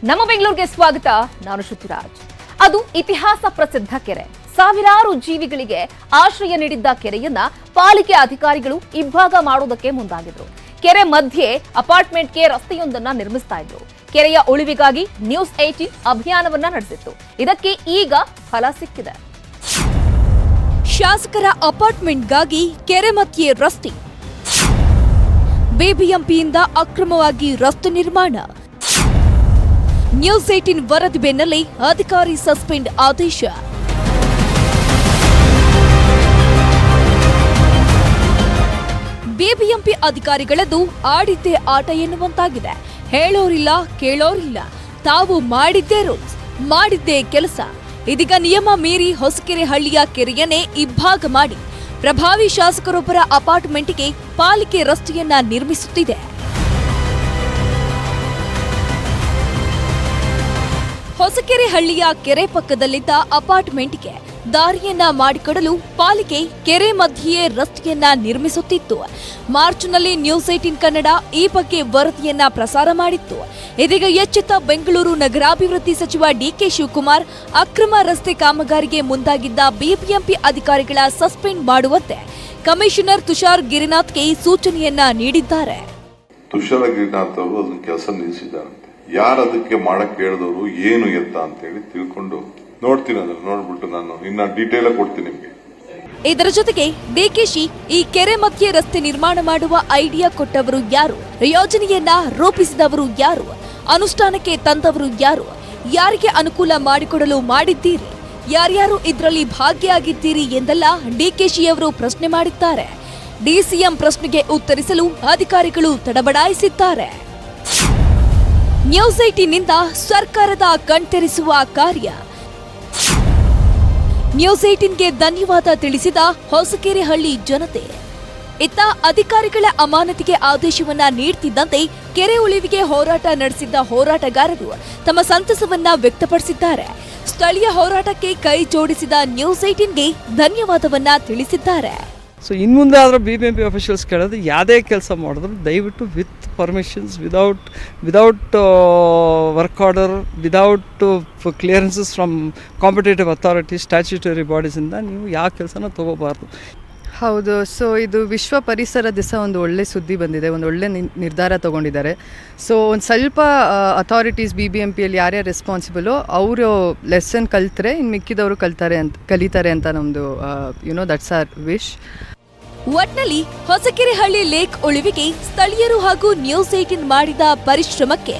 ನಮ್ಮ ಬೆಂಗಳೂರಿಗೆ ಸ್ವಾಗತ. ನಾನು ಶ್ರುತಿರಾಜ್. ಅದು ಇತಿಹಾಸ ಪ್ರಸಿದ್ಧ ಕೆರೆ. ಸಾವಿರಾರು ಜೀವಿಗಳಿಗೆ ಆಶ್ರಯ ನೀಡಿದ್ದ ಕೆರೆಯನ್ನ ಪಾಲಿಕೆ ಅಧಿಕಾರಿಗಳು ಇಬ್ಬಾಗ ಮಾಡೋದಕ್ಕೆ ಮುಂದಾಗಿದ್ರು. ಕೆರೆ ಮಧ್ಯೆ ಅಪಾರ್ಟ್ಮೆಂಟ್ಗೆ ರಸ್ತೆಯೊಂದನ್ನ ನಿರ್ಮಿಸ್ತಾ ಇದ್ರು. ಕೆರೆಯ ಉಳಿವಿಗಾಗಿ ನ್ಯೂಸ್ 18 ಅಭಿಯಾನವನ್ನ ನಡೆಸಿತ್ತು. ಇದಕ್ಕೆ ಈಗ ಫಲ ಸಿಕ್ಕಿದೆ. ಶಾಸಕರ ಅಪಾರ್ಟ್ಮೆಂಟ್ಗಾಗಿ ಕೆರೆ ಮಧ್ಯೆ ರಸ್ತೆ, ಬಿಬಿಎಂಪಿಯಿಂದ ಅಕ್ರಮವಾಗಿ ರಸ್ತೆ ನಿರ್ಮಾಣ, ನ್ಯೂಸ್ 18 ವರದಿ ಬೆನ್ನಲ್ಲೇ ಅಧಿಕಾರಿ ಸಸ್ಪೆಂಡ್ ಆದೇಶ. ಬಿಬಿಎಂಪಿ ಅಧಿಕಾರಿಗಳದ್ದು ಆಡಿದ್ದೇ ಆಟ ಎನ್ನುವಂತಾಗಿದೆ. ಹೇಳೋರಿಲ್ಲ, ಕೇಳೋರಿಲ್ಲ, ತಾವು ಮಾಡಿದ್ದೇ ರೂಲ್ಸ್, ಮಾಡಿದ್ದೇ ಕೆಲಸ. ಇದೀಗ ನಿಯಮ ಮೀರಿ ಹೊಸಕೆರೆ ಹಳ್ಳಿಯ ಕೆರೆಯನ್ನೇ ಇಬ್ಬಾಗ ಮಾಡಿ ಪ್ರಭಾವಿ ಶಾಸಕರೊಬ್ಬರ ಅಪಾರ್ಟ್ಮೆಂಟ್ಗೆ ಪಾಲಿಕೆ ರಸ್ತೆಯನ್ನ ನಿರ್ಮಿಸುತ್ತಿದೆ. ಹೊಸಕೆರೆ ಹಳ್ಳಿಯ ಕೆರೆ ಪಕ್ಕದಲ್ಲಿದ್ದ ಅಪಾರ್ಟ್ಮೆಂಟ್ಗೆ ದಾರಿಯನ್ನ ಮಾಡಿಕೊಡಲು ಪಾಲಿಕೆ ಕೆರೆ ಮಧ್ಯೆಯೇ ರಸ್ತೆಯನ್ನ ನಿರ್ಮಿಸುತ್ತಿತ್ತು. ಮಾರ್ಚ್ನಲ್ಲಿ ನ್ಯೂಸ್ 18 ಕನ್ನಡ ಈ ಬಗ್ಗೆ ವರದಿಯನ್ನ ಪ್ರಸಾರ ಮಾಡಿತ್ತು. ಇದೀಗ ಎಚ್ಚೆತ್ತ ಬೆಂಗಳೂರು ನಗರಾಭಿವೃದ್ಧಿ ಸಚಿವ ಡಿಕೆ ಶಿವಕುಮಾರ್ ಅಕ್ರಮ ರಸ್ತೆ ಕಾಮಗಾರಿಗೆ ಮುಂದಾಗಿದ್ದ ಬಿಬಿಎಂಪಿ ಅಧಿಕಾರಿಗಳ ಸಸ್ಪೆಂಡ್ ಮಾಡುವಂತೆ ಕಮಿಷನರ್ ತುಷಾರ್ ಗಿರಿನಾಥ್ಗೆ ಸೂಚನೆಯನ್ನ ನೀಡಿದ್ದಾರೆ. ತುಷಾರ ಗಿರಿನಾಥ್ ಅವರು ಅದನ್ನ ಕೆಲಸ ನಿಲ್ಲಿಸಿದ್ದಾರಂತೆ. ಯಾರು ಅದಕ್ಕೆ ಮಾಡಕ್ ಹೇಳಿದವರು, ಏನು ಎತ್ತ ಅಂತ ಹೇಳಿ ತಿಳ್ಕೊಂಡು ನೋಡ್ತೀನಿ. ಅದನ್ನ ನೋಡ್ಬಿಟ್ಟು ನಾನು ಇನ್ನ ಡೀಟೇಲ್ ಕೊಡ್ತೀನಿ ನಿಮ್ಗೆ. ಇದರ ಜೊತೆಗೆ ಡಿಕೆಶಿ ಈ ಕೆರೆ ಮಧ್ಯೆ ರಸ್ತೆ ನಿರ್ಮಾಣ ಮಾಡುವ ಐಡಿಯಾ ಕೊಟ್ಟವರು ಯಾರು, ಯೋಜನೆಯನ್ನ ರೂಪಿಸಿದವರು ಯಾರು, ಅನುಷ್ಠಾನಕ್ಕೆ ತಂದವರು ಯಾರು, ಯಾರಿಗೆ ಅನುಕೂಲ ಮಾಡಿಕೊಡಲು ಮಾಡಿದ್ದೀರಿ, ಯಾರ್ಯಾರು ಇದರಲ್ಲಿ ಭಾಗಿಯಾಗಿದ್ದೀರಿ ಎಂದೆಲ್ಲ ಡಿಕೆಶಿಯವರು ಪ್ರಶ್ನೆ ಮಾಡಿದ್ದಾರೆ. ಡಿಸಿಎಂ ಪ್ರಶ್ನೆಗೆ ಉತ್ತರಿಸಲು ಅಧಿಕಾರಿಗಳು ತಡಬಡಾಯಿಸಿದ್ದಾರೆ. ನ್ಯೂಸ್ 18ನಿಂದ ಸರ್ಕಾರದ ಕಣ್ತೆರೆಸುವ ಕಾರ್ಯ. ನ್ಯೂಸ್ 18ಗೆ ಧನ್ಯವಾದ ತಿಳಿಸಿದ ಹೊಸಕೆರೆ ಹಳ್ಳಿ ಜನತೆ. ಇತ್ತ ಅಧಿಕಾರಿಗಳ ಅಮಾನತಿಗೆ ಆದೇಶವನ್ನ ನೀಡುತ್ತಿದ್ದಂತೆ ಕೆರೆ ಉಳಿವಿಗೆ ಹೋರಾಟ ನಡೆಸಿದ್ದ ಹೋರಾಟಗಾರರು ತಮ್ಮ ಸಂತಸವನ್ನ ವ್ಯಕ್ತಪಡಿಸಿದ್ದಾರೆ. ಸ್ಥಳೀಯ ಹೋರಾಟಕ್ಕೆ ಕೈ ಜೋಡಿಸಿದ ನ್ಯೂಸ್ 18ಗೆ ಧನ್ಯವಾದವನ್ನ ತಿಳಿಸಿದ್ದಾರೆ. ಸೊ ಇನ್ನು ಮುಂದೆ ಆದರೂ ಬಿಬಿಎಂಪಿ ಅಫಿಷಿಯಲ್ಸ್ ಕೇಳೋದು ಯಾವುದೇ ಕೆಲಸ ಮಾಡಿದ್ರು ದಯವಿಟ್ಟು with permissions, without work order, without clearances from competitive authorities, statutory ಬಾಡೀಸಿಂದ ನೀವು ಯಾವ ಕೆಲಸನ ತಗೋಬಾರ್ದು. ಹೌದು. ಸೊ ಇದು ವಿಶ್ವ ಪರಿಸರ ದಿವಸ ಒಂದು ಒಳ್ಳೆ ಸುದ್ದಿ ಬಂದಿದೆ, ಒಂದು ಒಳ್ಳೆ ನಿರ್ಧಾರ ತೊಗೊಂಡಿದ್ದಾರೆ. ಸೊ ಒಂದು ಸ್ವಲ್ಪ ಅಥಾರಿಟೀಸ್ BBMPಯಲ್ಲಿ ಯಾರ್ಯಾರು ರೆಸ್ಪಾನ್ಸಿಬಲು ಅವರು ಲೆಸನ್ ಕಲ್ತರೆ ಇನ್ನು ಮಿಕ್ಕಿದವರು ಕಲಿತಾರೆ ಅಂತ ನಮ್ಮದು ದಟ್ಸ್ ಆರ್ ವಿಶ್. ಒಟ್ನಲ್ಲಿ ಹೊಸಕೆರೆ ಹಳ್ಳಿ ಲೇಕ್ ಉಳಿವಿಗೆ ಸ್ಥಳೀಯರು ಹಾಗೂ ನ್ಯೂಸ್ 18 ಮಾಡಿದ ಪರಿಶ್ರಮಕ್ಕೆ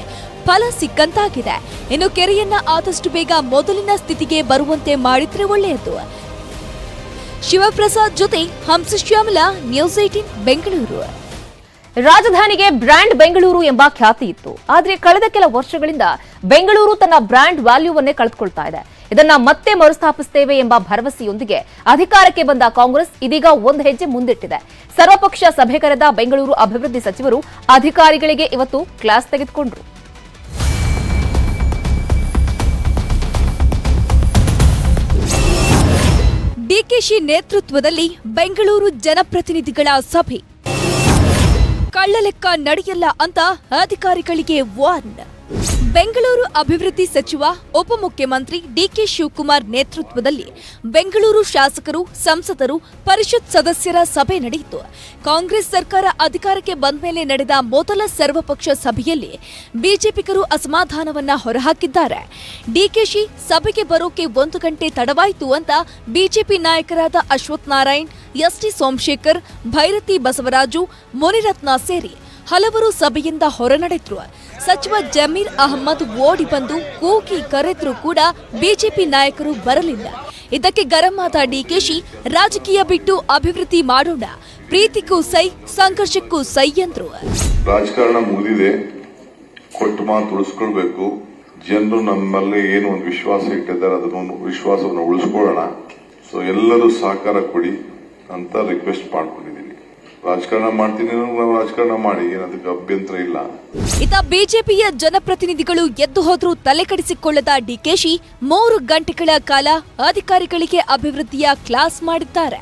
ಫಲ ಸಿಕ್ಕಂತಾಗಿದೆ. ಇನ್ನು ಕೆರೆಯನ್ನ ಆದಷ್ಟು ಬೇಗ ಮೊದಲಿನ ಸ್ಥಿತಿಗೆ ಬರುವಂತೆ ಮಾಡಿದ್ರೆ ಒಳ್ಳೆಯದು. ಶಿವಪ್ರಸಾದ್ ಜೊತೆ ಹಂಸಶ್ಯಾಮಲಾ, ನ್ಯೂಸ್ 18 ಬೆಂಗಳೂರು. ರಾಜಧಾನಿಗೆ ಬ್ರ್ಯಾಂಡ್ ಬೆಂಗಳೂರು ಎಂಬ ಖ್ಯಾತಿ ಇತ್ತು. ಆದರೆ ಕಳೆದ ಕೆಲ ವರ್ಷಗಳಿಂದ ಬೆಂಗಳೂರು ತನ್ನ ಬ್ರ್ಯಾಂಡ್ ವ್ಯಾಲ್ಯೂವನ್ನೇ ಕಳೆದುಕೊಳ್ತಾ ಇದೆ. ಇದನ್ನ ಮತ್ತೆ ಮರುಸ್ಥಾಪಿಸುತ್ತೇವೆ ಎಂಬ ಭರವಸೆಯೊಂದಿಗೆ ಅಧಿಕಾರಕ್ಕೆ ಬಂದ ಕಾಂಗ್ರೆಸ್ ಇದೀಗ ಒಂದು ಹೆಜ್ಜೆ ಮುಂದಿಟ್ಟಿದೆ. ಸರ್ವಪಕ್ಷ ಸಭೆ ಕರೆದ ಬೆಂಗಳೂರು ಅಭಿವೃದ್ಧಿ ಸಚಿವರು ಅಧಿಕಾರಿಗಳಿಗೆ ಇವತ್ತು ಕ್ಲಾಸ್ ತೆಗೆದುಕೊಂಡ್ರು. ಡಿಕೆಶಿ ನೇತೃತ್ವದಲ್ಲಿ ಬೆಂಗಳೂರು ಜನಪ್ರತಿನಿಧಿಗಳ ಸಭೆ. ಕಳ್ಳಲೆಕ್ಕ ನಡೆಯಲ್ಲ ಅಂತ ಅಧಿಕಾರಿಗಳಿಗೆ ವಾರ್ನ್. ಬೆಂಗಳೂರು ಅಭಿವೃದ್ಧಿ ಸಚಿವ ಉಪಮುಖ್ಯಮಂತ್ರಿ ಡಿಕೆ ಶಿವಕುಮಾರ್ ನೇತೃತ್ವದಲ್ಲಿ ಬೆಂಗಳೂರು ಶಾಸಕರು, ಸಂಸದರು, ಪರಿಷತ್ ಸದಸ್ಯರ ಸಭೆ ನಡೆಯಿತು. ಕಾಂಗ್ರೆಸ್ ಸರ್ಕಾರ ಅಧಿಕಾರಕ್ಕೆ ಬಂದ ಮೇಲೆ ನಡೆದ ಮೊದಲ ಸರ್ವಪಕ್ಷ ಸಭೆಯಲ್ಲಿ ಬಿಜೆಪಿಗರು ಅಸಮಾಧಾನವನ್ನ ಹೊರಹಾಕಿದ್ದಾರೆ. ಡಿಕೆಶಿ ಸಭೆಗೆ ಬರೋಕೆ 1 ಗಂಟೆ ತಡವಾಯಿತು ಅಂತ ಬಿಜೆಪಿ ನಾಯಕರಾದ ಅಶ್ವಥ್ ನಾರಾಯಣ್, ಎಸ್ಟಿ ಸೋಮಶೇಖರ್, ಭೈರತಿ ಬಸವರಾಜು, ಮುನಿರತ್ನ ಸೇರಿ ಹಲವರು ಸಭೆಯಿಂದ ಹೊರನಡೆದ್ರು. ಸಚಿವ ಜಮೀರ್ ಅಹಮ್ಮದ್ ಓಡಿ ಬಂದು ಕೂಗಿ ಕರೆದ್ರು ಕೂಡ ಬಿಜೆಪಿ ನಾಯಕರು ಬರಲಿಲ್ಲ. ಇದಕ್ಕೆ ಗರಂ ಆದ ಡಿಕೆಶಿ ರಾಜಕೀಯ ಬಿಟ್ಟು ಅಭಿವೃದ್ಧಿ ಮಾಡೋಣ, ಪ್ರೀತಿಗೂ ಸೈ, ಸಂಘರ್ಷಕ್ಕೂ ಸೈ ಎಂದ್ರು. ರಾಜಕಾರಣ ಮುಗಿದಿದೆ, ಕೊಟ್ಟು ಮಾತು ಉಳಿಸ್ಕೊಳ್ಬೇಕು. ಜನರು ನಮ್ಮಲ್ಲಿ ಏನು ಒಂದು ವಿಶ್ವಾಸ ಇಟ್ಟಿದ್ದಾರೆ, ಅದನ್ನು ವಿಶ್ವಾಸವನ್ನು ಉಳಿಸ್ಕೊಳ್ಳೋಣ. ಸೊ ಎಲ್ಲರೂ ಸಹಕಾರ ಕೊಡಿ ಅಂತ ರಿಕ್ವೆಸ್ಟ್ ಮಾಡ್ಕೊಂಡಿದ್ದೀನಿ. ರಾಜಕಾರಣ ಮಾಡ್ತೀನಿ, ನಾವು ರಾಜಕಾರಣ ಮಾಡಿ, ಏನದಕ್ಕೆ ಅಭ್ಯಂತರ ಇಲ್ಲ. ಇತ್ತ ಬಿಜೆಪಿಯ ಜನಪ್ರತಿನಿಧಿಗಳು ಎದ್ದು ಹೋದ್ರೂ ತಲೆ ಕೆಡಿಸಿಕೊಳ್ಳದ ಡಿಕೆಶಿ 3 ಗಂಟೆಗಳ ಕಾಲ ಅಧಿಕಾರಿಗಳಿಗೆ ಅಭಿವೃದ್ಧಿಯ ಕ್ಲಾಸ್ ಮಾಡಿದ್ದಾರೆ.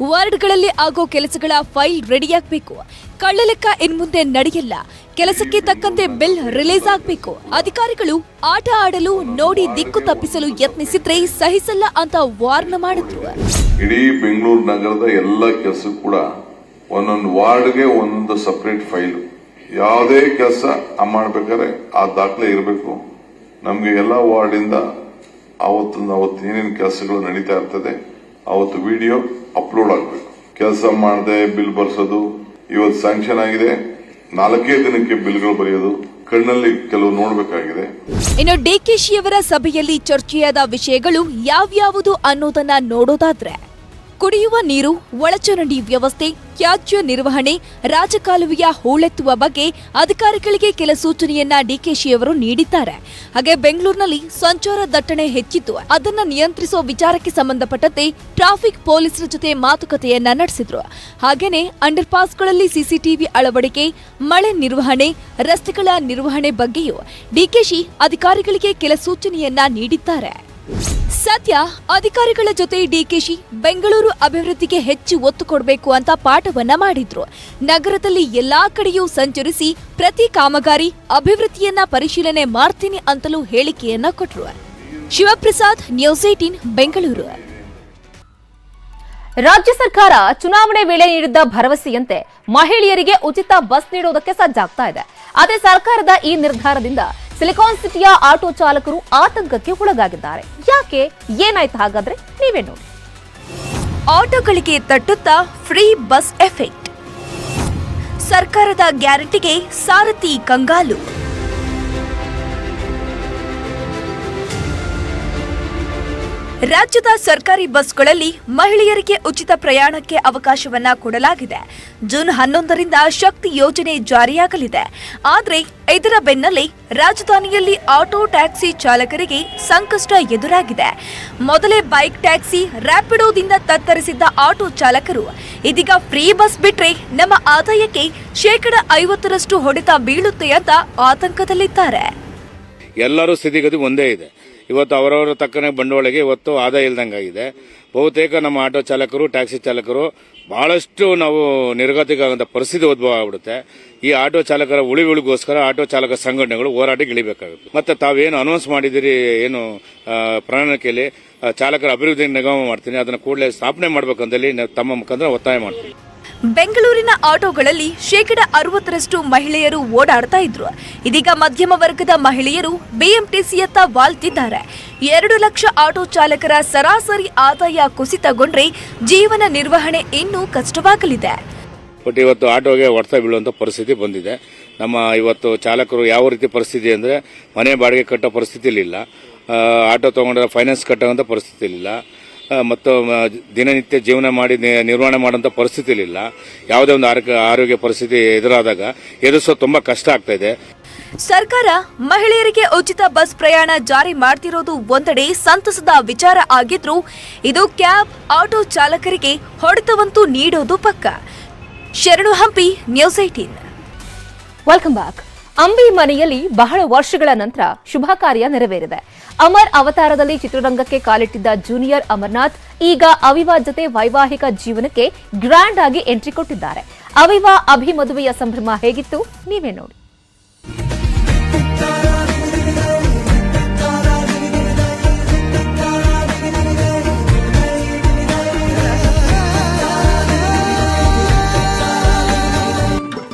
ವಾರ್ಡ್ಗಳಲ್ಲಿ ಆಗೋ ಕೆಲಸಗಳ ಫೈಲ್ ರೆಡಿಯಾಗಬೇಕು, ಕಳ್ಳಲೆಕ್ಕ ಇನ್ಮುಂದೆ ನಡೆಯಲ್ಲ. ಕೆಲಸಕ್ಕೆ ತಕ್ಕಂತೆ ಬಿಲ್ ರಿಲೀಸ್ ಆಗಬೇಕು. ಅಧಿಕಾರಿಗಳು ಆಟ ಆಡಲು ನೋಡಿ ದಿಕ್ಕು ತಪ್ಪಿಸಲು ಯತ್ನಿಸಿದ್ರೆ ಸಹಿಸಲ್ಲ ಅಂತ ವಾರ್ನ್ ಮಾಡಿದ್ರು. ಇಡೀ ಬೆಂಗಳೂರು ನಗರದ ಎಲ್ಲ ಕೆಲಸ ಕೂಡ ಒಂದೊಂದು ವಾರ್ಡ್ಗೆ ಒಂದು ಸಪರೇಟ್ ಫೈಲ್. ಯಾವುದೇ ಕೆಲಸ ಮಾಡ್ಬೇಕಾದ್ರೆ ಆ ದಾಖಲೆ ಇರಬೇಕು. ನಮ್ಗೆ ಎಲ್ಲ ವಾರ್ಡ್ ಇಂದ ಅವತ್ತು ಏನೇನು ಕೆಲಸಗಳು ನಡೀತಾ ಇರ್ತದೆ ಅವತ್ತು ವಿಡಿಯೋ ಅಪ್ಲೋಡ್ ಆಗಬೇಕು. ಕೆಲಸ ಮಾಡದೆ ಬಿಲ್ ಬರ್ಸೋದು, ಇವತ್ತು ಸ್ಯಾಂಕ್ಷನ್ ಆಗಿದೆ 4 ದಿನಕ್ಕೆ ಬಿಲ್ಗಳು ಬರೆಯೋದು ಕಣ್ಣಲ್ಲಿ ಕೆಲವು ನೋಡಬೇಕಾಗಿದೆ. ಇನ್ನು ಡಿಕೆಶಿಯವರ ಸಭೆಯಲ್ಲಿ ಚರ್ಚೆಯಾದ ವಿಷಯಗಳು ಯಾವ್ಯಾವುದು ಅನ್ನೋದನ್ನ ನೋಡೋದಾದ್ರೆ, ಕುಡಿಯುವ ನೀರು, ಒಳಚರಂಡಿ ವ್ಯವಸ್ಥೆ, ತ್ಯಾಜ್ಯ ನಿರ್ವಹಣೆ, ರಾಜಕಾಲುವೆಯ ಹೂಳೆತ್ತುವ ಬಗ್ಗೆ ಅಧಿಕಾರಿಗಳಿಗೆ ಕೆಲ ಸೂಚನೆಯನ್ನ ಡಿಕೆಶಿಯವರು ನೀಡಿದ್ದಾರೆ. ಹಾಗೆ ಬೆಂಗಳೂರಿನಲ್ಲಿ ಸಂಚಾರ ದಟ್ಟಣೆ ಹೆಚ್ಚಿದ್ದು ಅದನ್ನ ನಿಯಂತ್ರಿಸುವ ವಿಚಾರಕ್ಕೆ ಸಂಬಂಧಪಟ್ಟಂತೆ ಟ್ರಾಫಿಕ್ ಪೊಲೀಸರ ಜೊತೆ ಮಾತುಕತೆಯನ್ನ ನಡೆಸಿದ್ರು. ಹಾಗೇನೆ ಅಂಡರ್ ಪಾಸ್ಗಳಲ್ಲಿ ಸಿಸಿಟಿವಿ ಅಳವಡಿಕೆ, ಮಳೆ ನಿರ್ವಹಣೆ, ರಸ್ತೆಗಳ ನಿರ್ವಹಣೆ ಬಗ್ಗೆಯೂ ಡಿಕೆಶಿ ಅಧಿಕಾರಿಗಳಿಗೆ ಕೆಲ ಸೂಚನೆಯನ್ನ ನೀಡಿದ್ದಾರೆ. ಸದ್ಯ ಅಧಿಕಾರಿಗಳ ಜೊತೆ ಡಿಕೆಶಿ ಬೆಂಗಳೂರು ಅಭಿವೃದ್ಧಿಗೆ ಹೆಚ್ಚು ಒತ್ತು ಕೊಡಬೇಕು ಅಂತ ಪಾಠವನ್ನ ಮಾಡಿದ್ರು. ನಗರದಲ್ಲಿ ಎಲ್ಲಾ ಕಡೆಯೂ ಸಂಚರಿಸಿ ಪ್ರತಿ ಕಾಮಗಾರಿ ಅಭಿವೃದ್ಧಿಯನ್ನ ಪರಿಶೀಲನೆ ಮಾಡ್ತೀನಿ ಅಂತಲೂ ಹೇಳಿಕೆಯನ್ನ ಕೊಟ್ರು. ಶಿವಪ್ರಸಾದ್, ನ್ಯೂಸ್ 18 ಬೆಂಗಳೂರು. ರಾಜ್ಯ ಸರ್ಕಾರ ಚುನಾವಣೆ ವೇಳೆ ನೀಡಿದ್ದ ಭರವಸೆಯಂತೆ ಮಹಿಳೆಯರಿಗೆ ಉಚಿತ ಬಸ್ ನೀಡುವುದಕ್ಕೆ ಸಜ್ಜಾಗ್ತಾ ಇದೆ. ಆದರೆ ಸರ್ಕಾರದ ಈ ನಿರ್ಧಾರದಿಂದ ಸಿಲಿಕಾನ್ ಸಿಟಿಯ ಆಟೋ ಚಾಲಕರು ಆತಂಕಕ್ಕೆ ಒಳಗಾಗಿದ್ದಾರೆ. ಯಾಕೆ, ಏನಾಯ್ತು ಹಾಗಾದ್ರೆ ನೀವೇ ನೋಡಿ. ಆಟೋಗಳಿಗೆ ತಟ್ಟುತ್ತಾ ಫ್ರೀ ಬಸ್ ಎಫೆಕ್ಟ್. ಸರ್ಕಾರದ ಗ್ಯಾರಂಟಿಗೆ ಸಾರಥಿ ಕಂಗಾಲು. ರಾಜ್ಯದ ಸರ್ಕಾರಿ ಬಸ್ಗಳಲ್ಲಿ ಮಹಿಳೆಯರಿಗೆ ಉಚಿತ ಪ್ರಯಾಣಕ್ಕೆ ಅವಕಾಶವನ್ನ ಕೊಡಲಾಗಿದೆ. ಜೂನ್ 11ರಿಂದ ಶಕ್ತಿ ಯೋಜನೆ ಜಾರಿಯಾಗಲಿದೆ. ಆದರೆ ಇದರ ಬೆನ್ನಲ್ಲೇ ರಾಜಧಾನಿಯಲ್ಲಿ ಆಟೋ ಟ್ಯಾಕ್ಸಿ ಚಾಲಕರಿಗೆ ಸಂಕಷ್ಟ ಎದುರಾಗಿದೆ. ಮೊದಲೇ ಬೈಕ್ ಟ್ಯಾಕ್ಸಿ, ರ್ಯಾಪಿಡೋದಿಂದ ತತ್ತರಿಸಿದ್ದ ಆಟೋ ಚಾಲಕರು ಇದೀಗ ಫ್ರೀ ಬಸ್ ಬಿಟ್ರೆ ನಮ್ಮ ಆದಾಯಕ್ಕೆ 50% ಹೊಡೆತ ಬೀಳುತ್ತೆ ಅಂತ ಆತಂಕದಲ್ಲಿದ್ದಾರೆ. ಎಲ್ಲರೂ ಸ್ಥಿತಿಗತಿ ಒಂದೇ ಇದೆ. ಇವತ್ತು ಅವರವರ ತಕ್ಕನೆ ಬಂಡವಾಳಕ್ಕೆ ಇವತ್ತು ಆದಾಯ ಇಲ್ದಂಗಾಗಿದೆ. ಬಹುತೇಕ ನಮ್ಮ ಆಟೋ ಚಾಲಕರು, ಟ್ಯಾಕ್ಸಿ ಚಾಲಕರು ಬಹಳಷ್ಟು ನಾವು ನಿರ್ಗತಿಗಾಗುವಂತ ಪರಿಸ್ಥಿತಿ ಉದ್ಭವ ಆಗ್ಬಿಡುತ್ತೆ. ಈ ಆಟೋ ಚಾಲಕರ ಉಳಿವಿಗೋಸ್ಕರ ಆಟೋ ಚಾಲಕ ಸಂಘಟನೆಗಳು ಹೋರಾಟಕ್ಕೆ ಇಳಿಬೇಕಾಗುತ್ತೆ. ಮತ್ತೆ ತಾವೇನು ಅನೌನ್ಸ್ ಮಾಡಿದಿರಿ, ಏನು ಪ್ರಣಾಳಿಕೆಯಲ್ಲಿ ಚಾಲಕರ ಅಭಿವೃದ್ಧಿ ನಿಗಮ ಮಾಡ್ತೀನಿ, ಅದನ್ನ ಕೂಡಲೇ ಸ್ಥಾಪನೆ ಮಾಡಬೇಕಂತೇಳಿ ತಮ್ಮ ಮುಖಾಂತರ ಒತ್ತಾಯ ಮಾಡ್ತೀವಿ. ಬೆಂಗಳೂರಿನ ಆಟೋಗಳಲ್ಲಿ 60% ಮಹಿಳೆಯರು ಓಡಾಡ್ತಾ ಇದ್ರು. ಇದೀಗ ಮಧ್ಯಮ ವರ್ಗದ ಮಹಿಳೆಯರು ಬಿಎಂಟಿಸಿಯತ್ತ ವಾಲ್ತಿದ್ದಾರೆ. 2 ಲಕ್ಷ ಆಟೋ ಚಾಲಕರ ಸರಾಸರಿ ಆದಾಯ ಕುಸಿತಗೊಂಡ್ರೆ ಜೀವನ ನಿರ್ವಹಣೆ ಇನ್ನೂ ಕಷ್ಟವಾಗಲಿದೆ. ಬಟ್ ಇವತ್ತು ಆಟೋಗೆ ಹೊಡೆತ ಬೀಳುವಂತ ಪರಿಸ್ಥಿತಿ ಬಂದಿದೆ. ನಮ್ಮ ಇವತ್ತು ಚಾಲಕರು ಯಾವ ರೀತಿ ಪರಿಸ್ಥಿತಿ ಅಂದ್ರೆ ಮನೆ ಬಾಡಿಗೆ ಕಟ್ಟೋ ಪರಿಸ್ಥಿತಿಲಿ ಇಲ್ಲ, ಆಟೋ ತಗೊಂಡ್ರೆ ಫೈನಾನ್ಸ್ ಕಟ್ಟೋಂಥ ಪರಿಸ್ಥಿತಿ ಇಲ್ಲ, ಮತ್ತು ದಿನನಿತ್ಯ ಜೀವನ ಮಾಡಿ ನಿರ್ವಹಣೆ ಮಾಡುವಂತ ಪರಿಸ್ಥಿತಿ ಇಲ್ಲ. ಯಾವುದೇ ಒಂದು ಆರೋಗ್ಯ ಪರಿಸ್ಥಿತಿ ಎದುರಾದಾಗ ಎದುರಿಸೋ ತುಂಬಾ ಕಷ್ಟ ಆಗ್ತಾ ಇದೆ. ಸರ್ಕಾರ ಮಹಿಳೆಯರಿಗೆ ಉಚಿತ ಬಸ್ ಪ್ರಯಾಣ ಜಾರಿ ಮಾಡ್ತಿರೋದು ಒಂದೆಡೆ ಸಂತಸದ ವಿಚಾರ ಆಗಿದ್ರೂ ಇದು ಕ್ಯಾಬ್, ಆಟೋ ಚಾಲಕರಿಗೆ ಹೊಡೆತವಂತೂ ನೀಡೋದು ಪಕ್ಕ. ಶರಣು Hampi, news 18. Welcome back. Ambi ಮನೆಯಲ್ಲಿ ಬಹಳ ವರ್ಷಗಳ ನಂತರ ಶುಭ ಕಾರ್ಯ ನೆರವೇರಿದೆ. ಅಮರ್ ಅವತಾರದಲ್ಲಿ ಚಿತ್ರರಂಗಕ್ಕೆ ಕಾಲಿಟ್ಟಿದ್ದ ಜೂನಿಯರ್ ಅಮರ್ನಾಥ್ ಈಗ ಅವಿವಾ ಜೊತೆ ವೈವಾಹಿಕ ಜೀವನಕ್ಕೆ ಗ್ರ್ಯಾಂಡ್ ಆಗಿ ಎಂಟ್ರಿ ಕೊಟ್ಟಿದ್ದಾರೆ. ಅವಿವಾ ಅಭಿ ಮದುವೆಯ ಸಂಭ್ರಮ ಹೇಗಿತ್ತು ನೀವೇ ನೋಡಿ.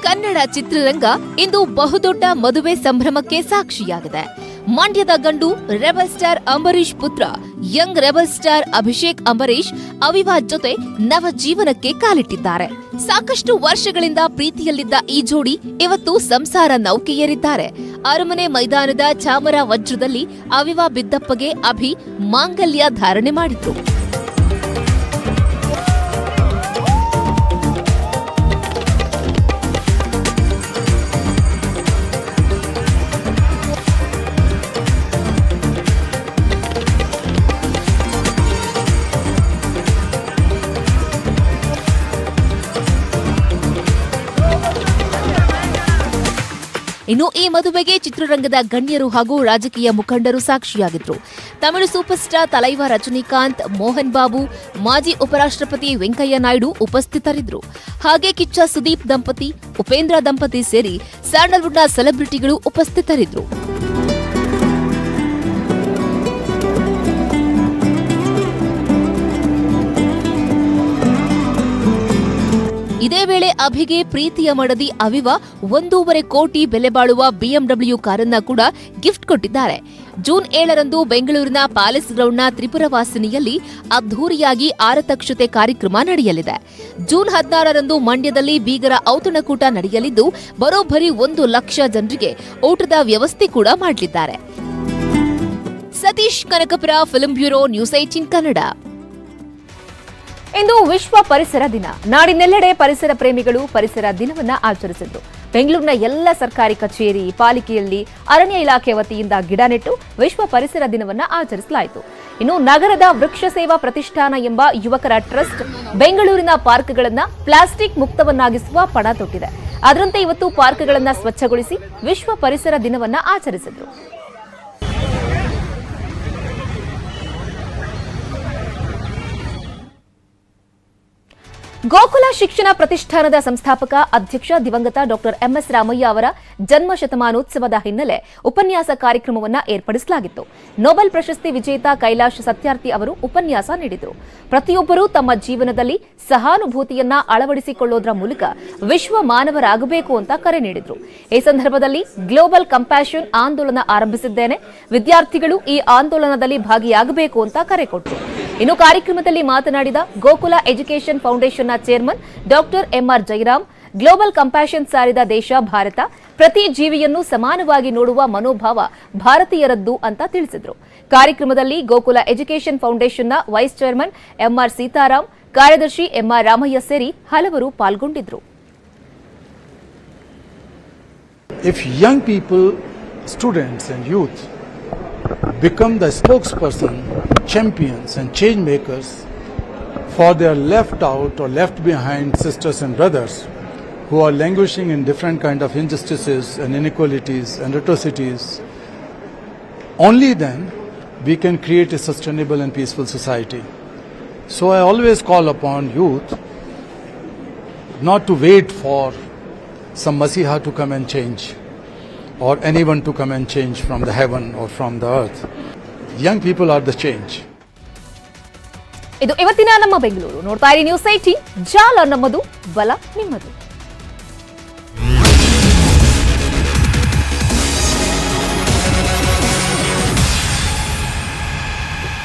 ಕನ್ನಡ ಚಿತ್ರರಂಗ ಇಂದು ಬಹುದೊಡ್ಡ ಮದುವೆ ಸಂಭ್ರಮಕ್ಕೆ ಸಾಕ್ಷಿಯಾಗಿದೆ. ಮಂಡ್ಯದ ಗಂಡು ರೆಬಲ್ ಸ್ಟಾರ್ ಅಂಬರೀಶ್ ಪುತ್ರ Young rebel star Abhishek Ambareesh Aviva ಜೊತೆ ನವ ಜೀವನಕ್ಕೆ ಕಾಲಿಟ್ಟಿದ್ದಾರೆ. ಸಾಕಷ್ಟು ವರ್ಷಗಳಿಂದ ಪ್ರೀತಿಯಲ್ಲಿದ್ದ ಈ ಜೋಡಿ ಇವತ್ತು ಸಂಸಾರ ನೌಕೆಯೇರಿದ್ದಾರೆ. ಅರಮನೆ ಮೈದಾನದ ಚಾಮರ ವಜ್ರದಲ್ಲಿ ಅವಿವಾ ಬಿದ್ದಪ್ಪಗೆ ಅಭಿ ಮಾಂಗಲ್ಯ ಧಾರಣೆ ಮಾಡಿದ್ರು. ಇನ್ನು ಈ ಮದುವೆಗೆ ಚಿತ್ರರಂಗದ ಗಣ್ಯರು ಹಾಗೂ ರಾಜಕೀಯ ಮುಖಂಡರು ಸಾಕ್ಷಿಯಾಗಿದ್ರು. ತಮಿಳು ಸೂಪರ್ ಸ್ಟಾರ್ ತಲೈವ ರಜನಿಕಾಂತ್, ಮೋಹನ್ ಬಾಬು, ಮಾಜಿ ಉಪರಾಷ್ಟ್ರಪತಿ ವೆಂಕಯ್ಯ ನಾಯ್ಡು ಉಪಸ್ಥಿತರಿದ್ದರು. ಹಾಗೆ ಕಿಚ್ಚ ಸುದೀಪ್ ದಂಪತಿ, ಉಪೇಂದ್ರ ದಂಪತಿ ಸೇರಿ ಸ್ಯಾಂಡಲ್ವುಡ್ನ ಸೆಲೆಬ್ರಿಟಿಗಳು ಉಪಸ್ಥಿತರಿದ್ದರು. ಇದೇ ವೇಳೆ ಅಭಿಗೆ ಪ್ರೀತಿಯ ಮಡದಿ ಅವಿವಾ 1.5 ಕೋಟಿ ಬೆಲೆ ಬಾಳುವ ಬಿಎಂಡಬ್ಲ್ಯೂ ಕಾರನ್ನ ಕೂಡ ಗಿಫ್ಟ್ ಕೊಟ್ಟಿದ್ದಾರೆ. ಜೂನ್ 7ರಂದು ಬೆಂಗಳೂರಿನ ಪ್ಯಾಲೇಸ್ ಗ್ರೌಂಡ್ನ ತ್ರಿಪುರವಾಸಿನಿಯಲ್ಲಿ ಅದ್ಧೂರಿಯಾಗಿ ಆರತಕ್ಷತೆ ಕಾರ್ಯಕ್ರಮ ನಡೆಯಲಿದೆ. ಜೂನ್ 16ರಂದು ಮಂಡ್ಯದಲ್ಲಿ ಬೀಗರ ಔತಣಕೂಟ ನಡೆಯಲಿದ್ದು ಬರೋಬ್ಬರಿ 1 ಲಕ್ಷ ಜನರಿಗೆ ಊಟದ ವ್ಯವಸ್ಥೆ ಕೂಡ ಮಾಡಲಿದ್ದಾರೆ. Satish Kanakapura, film bureau, news 18 Kannada. ಇಂದು ವಿಶ್ವ ಪರಿಸರ ದಿನ. ನಾಡಿನೆಲ್ಲೆಡೆ ಪರಿಸರ ಪ್ರೇಮಿಗಳು ಪರಿಸರ ದಿನವನ್ನ ಆಚರಿಸಿದ್ರು. ಬೆಂಗಳೂರಿನ ಎಲ್ಲ ಸರ್ಕಾರಿ ಕಚೇರಿ, ಪಾಲಿಕೆಯಲ್ಲಿ ಅರಣ್ಯ ಇಲಾಖೆ ವತಿಯಿಂದ ಗಿಡ ನೆಟ್ಟು ವಿಶ್ವ ಪರಿಸರ ದಿನವನ್ನ ಆಚರಿಸಲಾಯಿತು. ಇನ್ನು ನಗರದ ವೃಕ್ಷ ಸೇವಾ ಪ್ರತಿಷ್ಠಾನ ಎಂಬ ಯುವಕರ ಟ್ರಸ್ಟ್ ಬೆಂಗಳೂರಿನ ಪಾರ್ಕ್ಗಳನ್ನ ಪ್ಲಾಸ್ಟಿಕ್ ಮುಕ್ತವನ್ನಾಗಿಸುವ ಪಣ ತೊಟ್ಟಿದೆ. ಅದರಂತೆ ಇವತ್ತು ಪಾರ್ಕ್ಗಳನ್ನ ಸ್ವಚ್ಛಗೊಳಿಸಿ ವಿಶ್ವ ಪರಿಸರ ದಿನವನ್ನ ಆಚರಿಸಿದ್ರು. ಗೋಕುಲ ಶಿಕ್ಷಣ ಪ್ರತಿಷ್ಠಾನದ ಸಂಸ್ಥಾಪಕ ಅಧ್ಯಕ್ಷ ದಿವಂಗತ ಡಾಕ್ಟರ್ ಎಂಎಸ್ ರಾಮಯ್ಯ ಅವರ ಜನ್ಮ ಶತಮಾನೋತ್ಸವದ ಹಿನ್ನೆಲೆ ಉಪನ್ಯಾಸ ಕಾರ್ಯಕ್ರಮವನ್ನು ಏರ್ಪಡಿಸಲಾಗಿತ್ತು. ನೊಬೆಲ್ ಪ್ರಶಸ್ತಿ ವಿಜೇತ ಕೈಲಾಶ್ ಸತ್ಯಾರ್ಥಿ ಅವರು ಉಪನ್ಯಾಸ ನೀಡಿದರು. ಪ್ರತಿಯೊಬ್ಬರೂ ತಮ್ಮ ಜೀವನದಲ್ಲಿ ಸಹಾನುಭೂತಿಯನ್ನ ಅಳವಡಿಸಿಕೊಳ್ಳೋದ್ರ ಮೂಲಕ ವಿಶ್ವ ಮಾನವರಾಗಬೇಕು ಅಂತ ಕರೆ ನೀಡಿದರು. ಈ ಸಂದರ್ಭದಲ್ಲಿ ಗ್ಲೋಬಲ್ ಕಂಪ್ಯಾಷನ್ ಆಂದೋಲನ ಆರಂಭಿಸಿದ್ದೇನೆ, ವಿದ್ಯಾರ್ಥಿಗಳು ಈ ಆಂದೋಲನದಲ್ಲಿ ಭಾಗಿಯಾಗಬೇಕು ಅಂತ ಕರೆ ಕೊಟ್ಟರು. ಇನ್ನು ಕಾರ್ಯಕ್ರಮದಲ್ಲಿ ಮಾತನಾಡಿದ ಗೋಕುಲ ಎಜುಕೇಷನ್ ಫೌಂಡೇಶನ್ನ chairman doctor MR Jairam, global compassion ಸಾರಿದ ದೇಶ ಭಾರತ, ಪ್ರತಿ ಜೀವಿಯನ್ನು ಸಮಾನವಾಗಿ ನೋಡುವ ಮನೋಭಾವ ಭಾರತೀಯರದ್ದು ಅಂತ ತಿಳಿಸಿದರು. ಕಾರ್ಯಕ್ರಮದಲ್ಲಿ ಗೋಕುಲ ಎಜುಕೇಷನ್ ಫೌಂಡೇಶನ್ನ ವೈಸ್ ಚೇರ್ಮನ್ ಎಂಆರ್ ಸೀತಾರಾಮ್, ಕಾರ್ಯದರ್ಶಿ ಎಂಆರ್ ರಾಮಯ್ಯ ಸೇರಿ ಹಲವರು ಪಾಲ್ಗೊಂಡಿದ್ದರು. If young people, students and youth become the spokesperson, champions and change makers for their left out or left behind sisters and brothers who are languishing in different kind of injustices and inequalities and atrocities, only then we can create a sustainable and peaceful society. So I always call upon youth not to wait for some Masiha to come and change or anyone to come and change from the heaven or from the earth. Young people are the change. ಇದು ಇವತ್ತಿನ ನಮ್ಮ ಬೆಂಗಳೂರು. ನೋಡ್ತಾ ಇರಿ news 18, ಜಾಲ ನಮ್ಮದು, ಬಲ ನಿಮ್ಮದು.